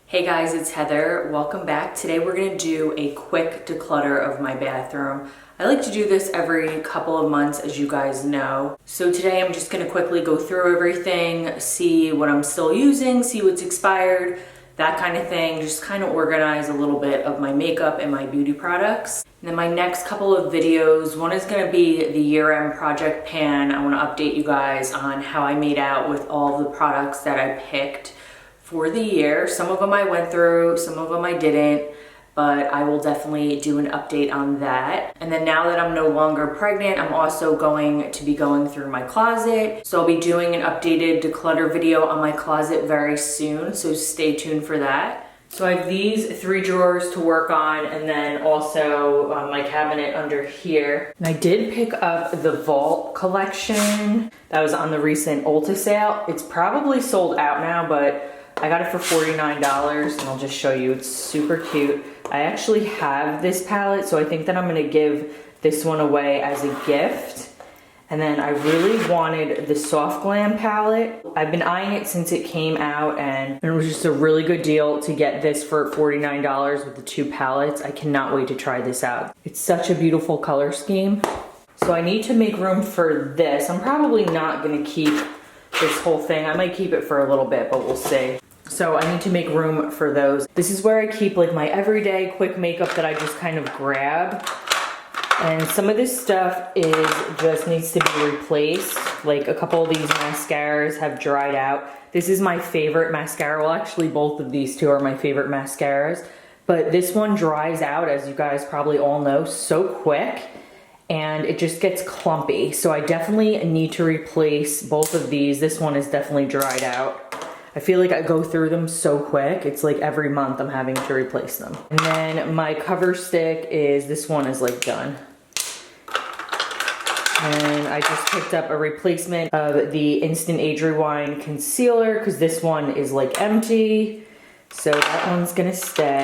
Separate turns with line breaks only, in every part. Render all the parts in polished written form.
Hey guys, it's Heather. Welcome back. Today we're going to do a quick declutter of my bathroom. I like to do this every couple of months, as you guys know. So today I'm just going to quickly go through everything, see what I'm still using, see what's expired, that kind of thing. Just kind of organize a little bit of my makeup and my beauty products. And then my next couple of videos, one is going to be the year-end project pan. I want to update you guys on how I made out with all the products that I picked for the year. Some of them I went through, some of them I didn't, but I will definitely do an update on that. And then now that I'm no longer pregnant, I'm also going to be going through my closet. So I'll be doing an updated declutter video on my closet very soon, so stay tuned for that. So I have these 3 drawers to work on, and then also my cabinet under here. And I did pick up the Vault collection that was on the recent Ulta sale. It's probably sold out now, but I got it for $49, and I'll just show you. It's super cute. I actually have this palette, so I think that I'm gonna give this one away as a gift. And then I really wanted the Soft Glam palette. I've been eyeing it since it came out, and it was just a really good deal to get this for $49 with the 2 palettes. I cannot wait to try this out. It's such a beautiful color scheme. So I need to make room for this. I'm probably not gonna keep this whole thing. I might keep it for a little bit, but we'll see. So I need to make room for those. This is where I keep like my everyday quick makeup that I just kind of grab. And some of this stuff just needs to be replaced. Like a couple of these mascaras have dried out. This is my favorite mascara. Well, actually both of these 2 are my favorite mascaras. But this one dries out, as you guys probably all know, so quick. And it just gets clumpy. So I definitely need to replace both of these. This one is definitely dried out. I feel like I go through them so quick. It's like every month I'm having to replace them. And then my cover stick this one is like done. And I just picked up a replacement of the Instant Age Rewind concealer because this one is like empty. So that one's gonna stay.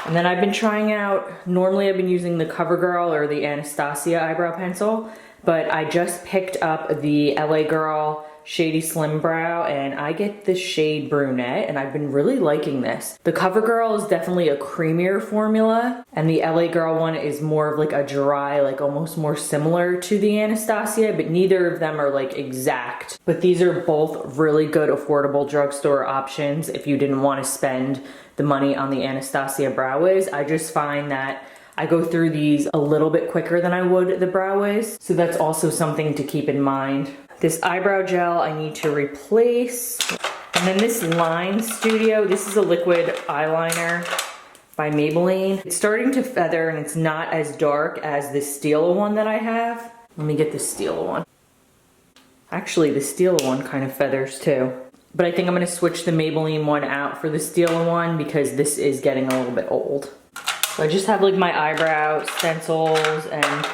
And then I've been trying out, normally I've been using the CoverGirl or the Anastasia eyebrow pencil, but I just picked up the LA Girl Shady Slim Brow, and I get the shade Brunette, and I've been really liking this. The CoverGirl is definitely a creamier formula, and the LA Girl one is more of like a dry, like almost more similar to the Anastasia, but neither of them are like exact. But these are both really good affordable drugstore options if you didn't want to spend the money on the Anastasia Brow Wiz. I just find that I go through these a little bit quicker than I would the Brow Wiz, so that's also something to keep in mind. This eyebrow gel I need to replace. And then this Line Studio, this is a liquid eyeliner by Maybelline. It's starting to feather and it's not as dark as the Stila one that I have. Let me get the Stila one. Actually, the Stila one kind of feathers too. But I think I'm gonna switch the Maybelline one out for the Stila one because this is getting a little bit old. So I just have like my eyebrow stencils, and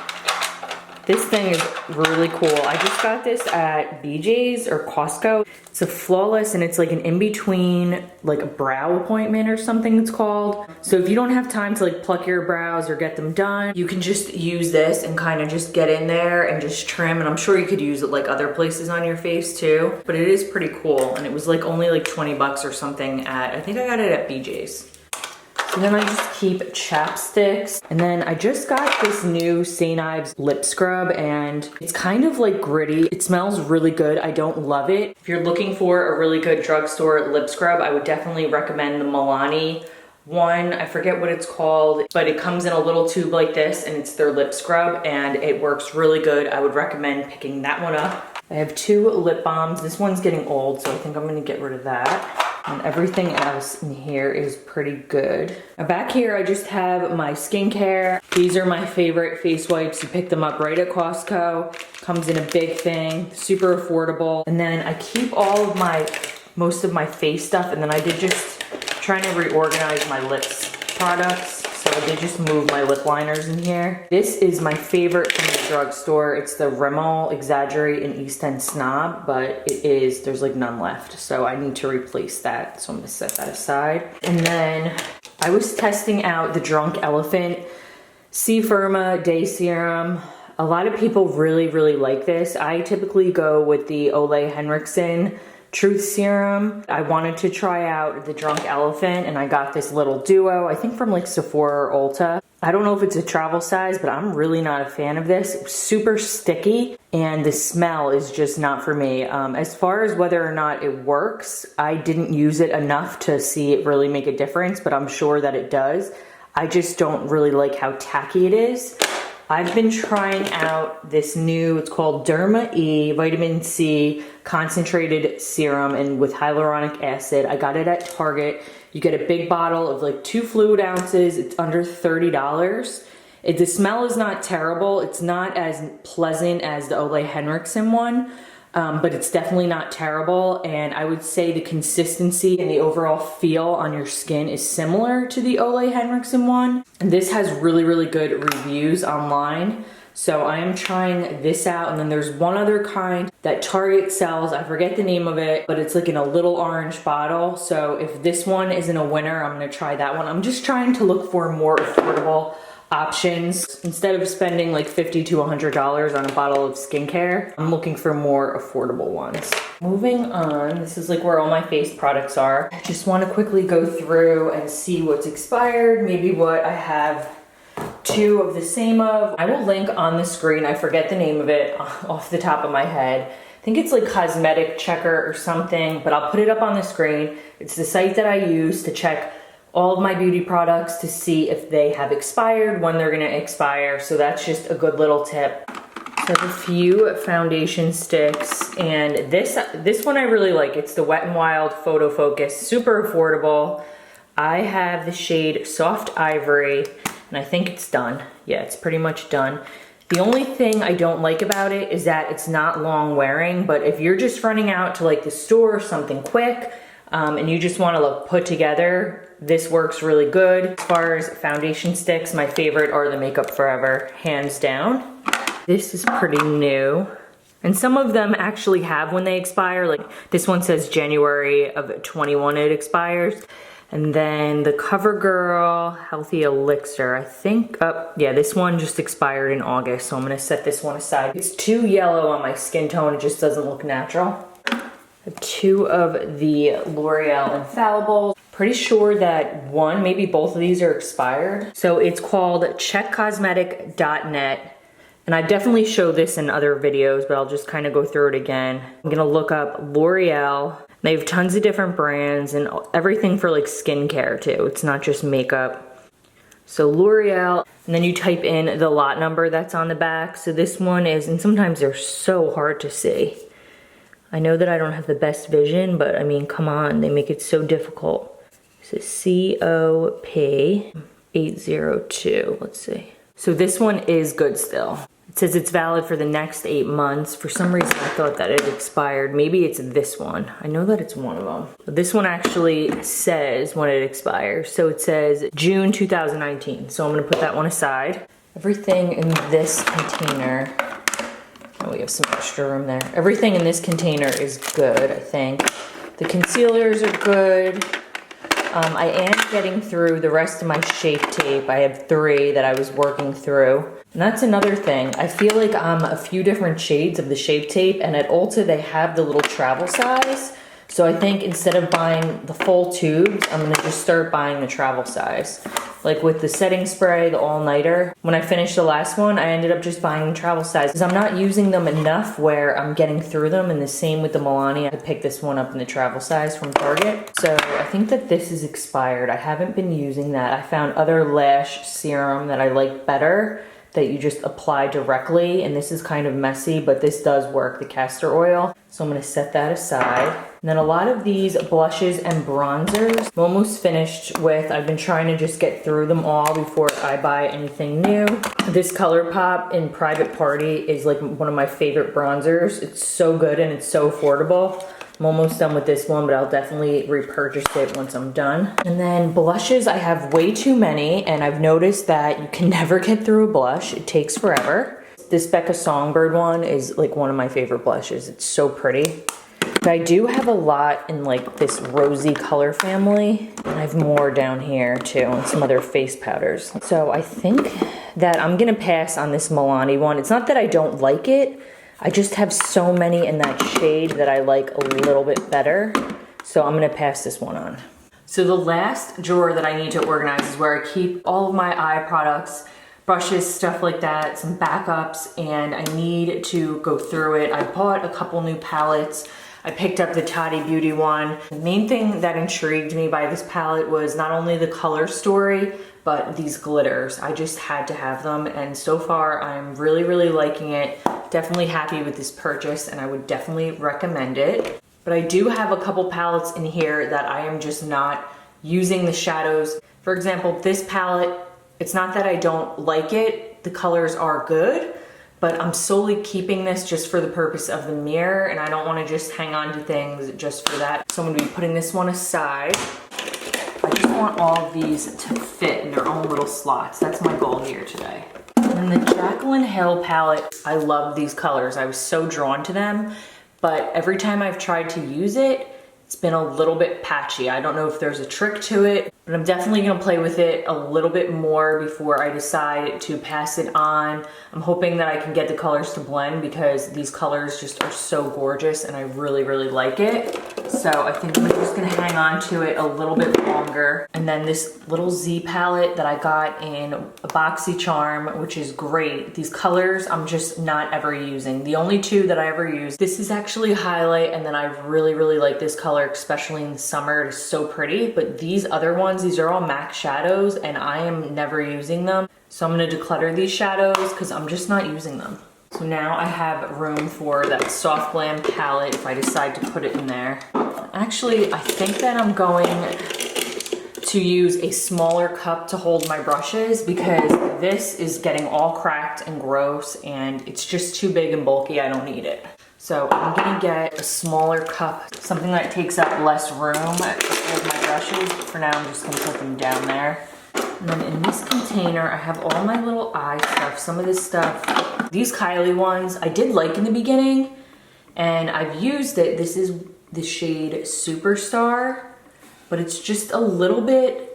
this thing is really cool. I just got this at BJ's or Costco. It's a flawless, and it's like an in-between, like a brow appointment or something it's called. So if you don't have time to like pluck your brows or get them done, you can just use this and kind of just get in there and just trim. And I'm sure you could use it like other places on your face too. But it is pretty cool. And it was like only like 20 bucks or something I think I got it at BJ's. And then I just keep chapsticks. And then I just got this new St. Ives lip scrub, and it's kind of like gritty. It smells really good. I don't love it. If you're looking for a really good drugstore lip scrub, I would definitely recommend the Milani one. I forget what it's called, but it comes in a little tube like this, and it's their lip scrub, and it works really good. I would recommend picking that one up. I have 2 lip balms. This one's getting old, so I think I'm gonna get rid of that. And everything else in here is pretty good. Now back here, I just have my skincare. These are my favorite face wipes. You pick them up right at Costco. Comes in a big thing, super affordable. And then I keep all of most of my face stuff, and then I did just trying to reorganize my lips products. So I did just move my lip liners in here. This is my favorite from the drugstore. It's the Rimmel Exaggerate in East End Snob, but there's like none left. So I need to replace that. So I'm gonna set that aside. And then I was testing out the Drunk Elephant C Firma Day Serum. A lot of people really, really like this. I typically go with the Ole Henriksen Truth Serum. I wanted to try out the Drunk Elephant, and I got this little duo, I think from like Sephora or Ulta. I don't know if it's a travel size, but I'm really not a fan of this. It's super sticky, and the smell is just not for me. As far as whether or not it works, I didn't use it enough to see it really make a difference, but I'm sure that it does. I just don't really like how tacky it is. I've been trying out this new, it's called Derma E Vitamin C Concentrated Serum and with hyaluronic acid. I got it at Target. You get a big bottle of like 2 fluid ounces. It's under $30. The smell is not terrible. It's not as pleasant as the Ole Henriksen one, but it's definitely not terrible. And I would say the consistency and the overall feel on your skin is similar to the Ole Henriksen one. And this has really, really good reviews online. So I am trying this out. And then there's one other kind that Target sells. I forget the name of it, but it's like in a little orange bottle. So if this one isn't a winner, I'm gonna try that one. I'm just trying to look for more affordable options. Instead of spending like $50 to $100 on a bottle of skincare, I'm looking for more affordable ones. Moving on, this is like where all my face products are. I just want to quickly go through and see what's expired, maybe what I have 2 of the same of. I will link on the screen, I forget the name of it off the top of my head. I think it's like Cosmetic Checker or something, but I'll put it up on the screen. It's the site that I use to check all of my beauty products to see if they have expired, when they're gonna expire. So that's just a good little tip. So I have a few foundation sticks, and this one I really like. It's the Wet n Wild Photo Focus, super affordable. I have the shade Soft Ivory, and I think it's done. Yeah, it's pretty much done. The only thing I don't like about it is that it's not long wearing, but if you're just running out to like the store or something quick, and you just wanna look put together, this works really good. As far as foundation sticks, my favorite are the Makeup Forever, hands down. This is pretty new. And some of them actually have when they expire. Like this one says January of 21 it expires. And then the CoverGirl Healthy Elixir, I think, yeah, this one just expired in August, so I'm gonna set this one aside. It's too yellow on my skin tone, it just doesn't look natural. I have 2 of the L'Oreal Infallibles. Pretty sure that one, maybe both of these are expired. So it's called checkcosmetic.net. And I definitely showed this in other videos, but I'll just kind of go through it again. I'm gonna look up L'Oreal. They have tons of different brands and everything for like skincare too. It's not just makeup. So L'Oreal, and then you type in the lot number that's on the back. So this one is, and sometimes they're so hard to see. I know that I don't have the best vision, but I mean, come on, they make it so difficult. This is COP 802, let's see. So this one is good still. It says it's valid for the next 8 months. For some reason, I thought that it expired. Maybe it's this one. I know that it's one of them. But this one actually says when it expires. So it says June 2019. So I'm gonna put that one aside. Everything in this container, oh, we have some extra room there. Everything in this container is good, I think. The concealers are good. I am getting through the rest of my Shape Tape. I have 3 that I was working through. And that's another thing. I feel like I'm a few different shades of the Shape Tape, and at Ulta they have the little travel size. So I think instead of buying the full tubes, I'm gonna just start buying the travel size. Like with the setting spray, the all-nighter, when I finished the last one, I ended up just buying the travel size because I'm not using them enough where I'm getting through them, and the same with the Milani. I picked this one up in the travel size from Target. So I think that this is expired. I haven't been using that. I found other lash serum that I like better that you just apply directly, and this is kind of messy, but this does work, the castor oil. So I'm gonna set that aside. And then a lot of these blushes and bronzers, I'm almost finished with. I've been trying to just get through them all before I buy anything new. This ColourPop in Private Party is like one of my favorite bronzers. It's so good and it's so affordable. I'm almost done with this one, but I'll definitely repurchase it once I'm done. And then blushes, I have way too many, and I've noticed that you can never get through a blush. It takes forever. This Becca Songbird one is like one of my favorite blushes. It's so pretty. But I do have a lot in like this rosy color family, and I have more down here too, and some other face powders. So I think that I'm gonna pass on this Milani one. It's not that I don't like it, I just have so many in that shade that I like a little bit better. So I'm gonna pass this one on. So the last drawer that I need to organize is where I keep all of my eye products, brushes, stuff like that, some backups, and I need to go through it. I bought a couple new palettes. I picked up the Toddy Beauty one. The main thing that intrigued me by this palette was not only the color story, but these glitters. I just had to have them, and so far I'm really, really liking it. Definitely happy with this purchase, and I would definitely recommend it. But I do have a couple palettes in here that I am just not using the shadows. For example, this palette, it's not that I don't like it, the colors are good, but I'm solely keeping this just for the purpose of the mirror, and I don't want to just hang on to things just for that. So I'm going to be putting this one aside. I just want all of these to fit in their own little slots. That's my goal here today. And the Jaclyn Hill palette, I love these colors. I was so drawn to them. But every time I've tried to use it, it's been a little bit patchy. I don't know if there's a trick to it, but I'm definitely gonna play with it a little bit more before I decide to pass it on. I'm hoping that I can get the colors to blend because these colors just are so gorgeous and I really, really like it. So I think I'm just gonna hang on to it a little bit longer. And then this little Z palette that I got in a boxy charm, which is great. These colors I'm just not ever using. The only two that I ever use, this is actually a highlight, and then I really, really like this color, especially in the summer. It is so pretty. But these other ones, these are all MAC shadows and I am never using them. So I'm gonna declutter these shadows because I'm just not using them. So now I have room for that Soft Glam palette if I decide to put it in there. Actually, I think that I'm going to use a smaller cup to hold my brushes because this is getting all cracked and gross and it's just too big and bulky. I don't need it. So I'm gonna get a smaller cup, something that takes up less room with my brushes. For now, I'm just gonna put them down there. And then in this container, I have all my little eye stuff, some of this stuff. These Kylie ones, I did like in the beginning, and I've used it. This is the shade Superstar, but it's just a little bit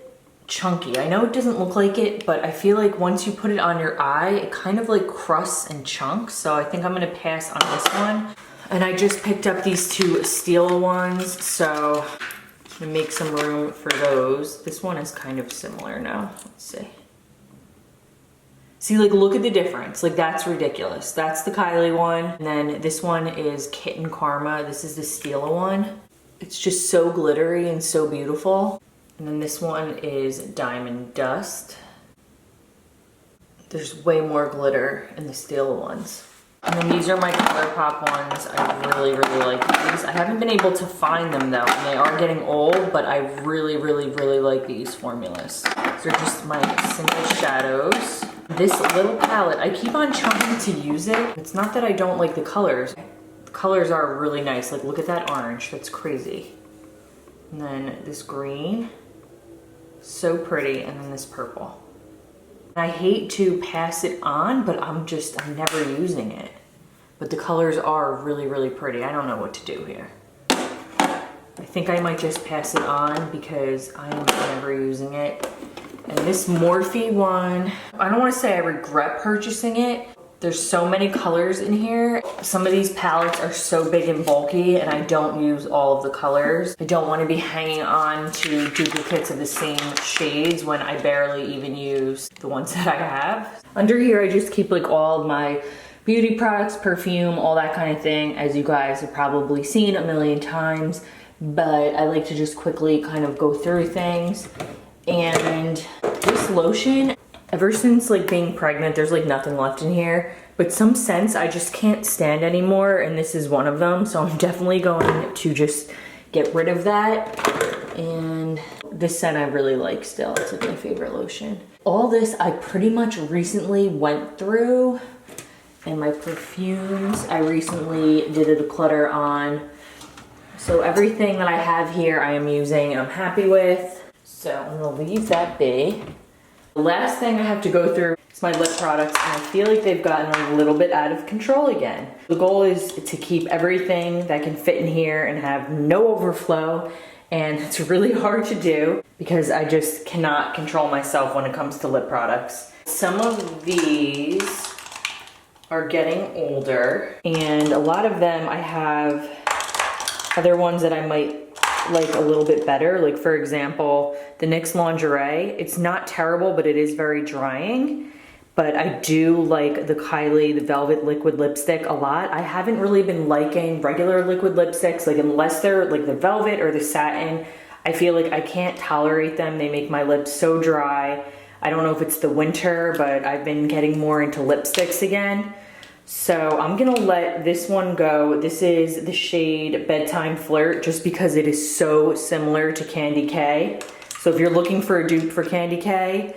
chunky. I know it doesn't look like it, but I feel like once you put it on your eye, it kind of like crusts and chunks. So I think I'm gonna pass on this one. And I just picked up these two Stila ones, so I'm gonna make some room for those. This one is kind of similar now. Let's see. See, like, look at the difference. Like, that's ridiculous. That's the Kylie one. And then this one is Kitten Karma. This is the Stila one. It's just so glittery and so beautiful. And then this one is Diamond Dust. There's way more glitter in the Stila ones. And then these are my ColourPop ones. I really, really like these. I haven't been able to find them though, and they are getting old, but I really, really, really like these formulas. These are just my simple shadows. This little palette, I keep on trying to use it. It's not that I don't like the colors. The colors are really nice. Like, look at that orange, that's crazy. And then this green, so pretty, and then this purple. I hate to pass it on, but I'm never using it. But the colors are really, really pretty. I don't know what to do here. I think I might just pass it on because I am never using it. And this Morphe one, I don't want to say I regret purchasing it. There's so many colors in here. Some of these palettes are so big and bulky and I don't use all of the colors. I don't want to be hanging on to duplicates of the same shades when I barely even use the ones that I have. Under here, I just keep like all of my beauty products, perfume, all that kind of thing, as you guys have probably seen a million times. But I like to just quickly kind of go through things. And this lotion, ever since like being pregnant, there's like nothing left in here, but some scents I just can't stand anymore, and this is one of them. So I'm definitely going to just get rid of that. And this scent I really like still. It's like my favorite lotion. All this I pretty much recently went through. And my perfumes, I recently did a declutter on. So everything that I have here I am using and I'm happy with. So I'm gonna leave that be. The last thing I have to go through is my lip products, and I feel like they've gotten a little bit out of control again. The goal is to keep everything that can fit in here and have no overflow, and it's really hard to do because I just cannot control myself when it comes to lip products. Some of these are getting older, and a lot of them I have other ones that I might like a little bit better. Like for example, the NYX lingerie, it's not terrible, but it is very drying. But I do like the Kylie, the Velvet Liquid Lipstick a lot. I haven't really been liking regular liquid lipsticks, like unless they're like the Velvet or the Satin. I feel like I can't tolerate them. They make my lips so dry. I don't know if it's the winter, but I've been getting more into lipsticks again. So I'm gonna let this one go. This is the shade Bedtime Flirt, just because it is so similar to Candy K. So if you're looking for a dupe for Candy K,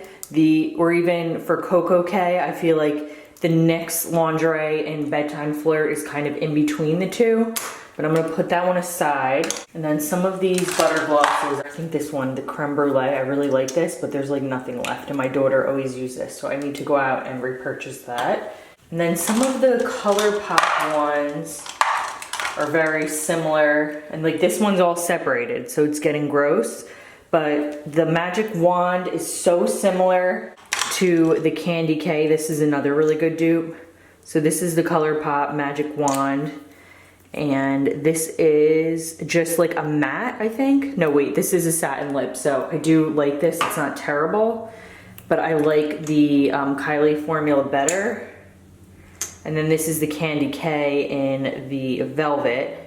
or even for Coco K, I feel like the NYX lingerie and Bedtime Flirt is kind of in between the two. But I'm gonna put that one aside. And then some of these butter glosses, I think this one, the Creme Brulee, I really like this, but there's like nothing left. And my daughter always uses this, so I need to go out and repurchase that. And then some of the ColourPop ones are very similar. And like this one's all separated, so it's getting gross. But the Magic Wand is so similar to the Candy K. This is another really good dupe. So this is the ColourPop Magic Wand. And this is just like a matte, I think. No, wait, this is a satin lip. So I do like this, it's not terrible. But I like the Kylie formula better. And then this is the Candy K in the Velvet.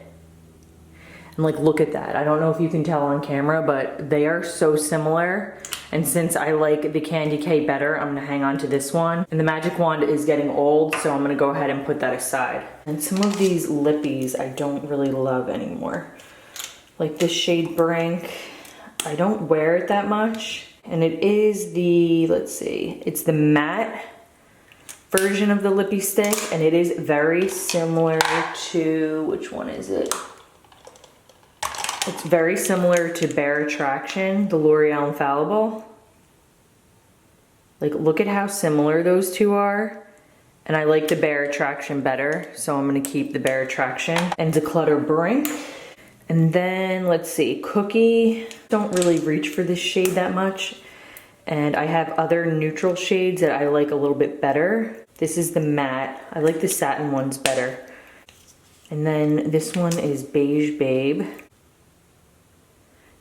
And like, look at that. I don't know if you can tell on camera, but they are so similar. And since I like the Candy K better, I'm gonna hang on to this one. And the Magic Wand is getting old, so I'm gonna go ahead and put that aside. And some of these lippies I don't really love anymore. Like this shade Brink, I don't wear it that much. And it is the, let's see, it's the matte version of the lippy stick, and it is very similar to, which one is it? It's very similar to Bare Attraction, the L'Oreal Infallible. Like, look at how similar those two are. And I like the Bare Attraction better, so I'm gonna keep the Bare Attraction. And Declutter Brink. And then, let's see, Cookie. Don't really reach for this shade that much. And I have other neutral shades that I like a little bit better. This is the matte. I like the satin ones better. And then this one is Beige Babe.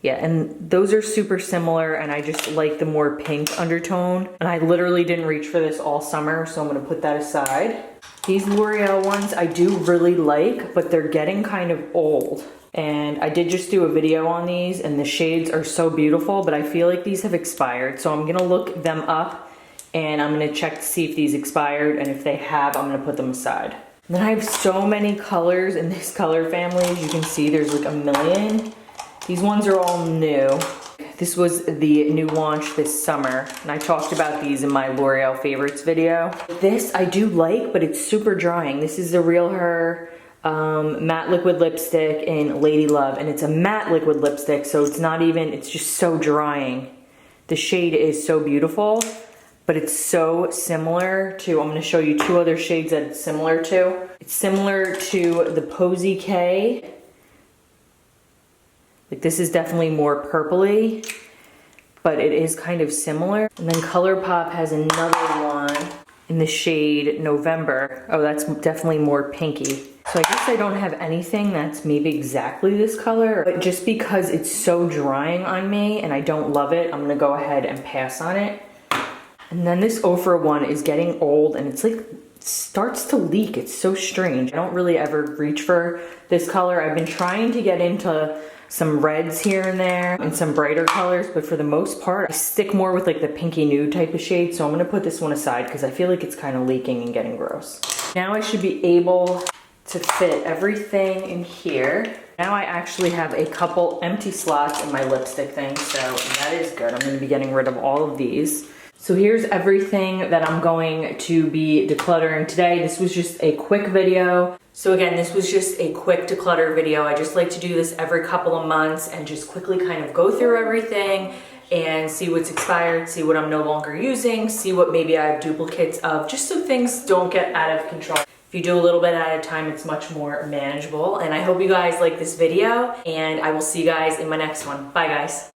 Yeah, and those are super similar, and I just like the more pink undertone. And I literally didn't reach for this all summer, so I'm gonna put that aside. These L'Oreal ones I do really like, but they're getting kind of old. And I did just do a video on these, and the shades are so beautiful, but I feel like these have expired. So I'm gonna look them up, and I'm gonna check to see if these expired, and if they have, I'm gonna put them aside. And then I have so many colors in this color family. As you can see, there's like a million. These ones are all new. This was the new launch this summer, and I talked about these in my L'Oreal favorites video. This I do like, but it's super drying. This is the Real Her matte liquid lipstick in Lady Love, and it's a matte liquid lipstick, so it's not even, it's just so drying. The shade is so beautiful, but it's so similar to, I'm gonna show you two other shades that it's similar to. It's similar to the Posy K. Like, this is definitely more purpley, but it is kind of similar. And then ColourPop has another one in the shade November. Oh, that's definitely more pinky. So I guess I don't have anything that's maybe exactly this color, but just because it's so drying on me and I don't love it, I'm gonna go ahead and pass on it. And then this Ofra one is getting old, and it's like, starts to leak. It's so strange. I don't really ever reach for this color. I've been trying to get into some reds here and there and some brighter colors, but for the most part, I stick more with like the pinky nude type of shade. So I'm gonna put this one aside because I feel like it's kind of leaking and getting gross. Now I should be able to fit everything in here. Now I actually have a couple empty slots in my lipstick thing, so that is good. I'm gonna be getting rid of all of these. So here's everything that I'm going to be decluttering today. This was just a quick video. So again, this was just a quick declutter video. I just like to do this every couple of months and just quickly kind of go through everything and see what's expired, see what I'm no longer using, see what maybe I have duplicates of, just so things don't get out of control. If you do a little bit at a time, it's much more manageable. And I hope you guys like this video, and I will see you guys in my next one. Bye guys.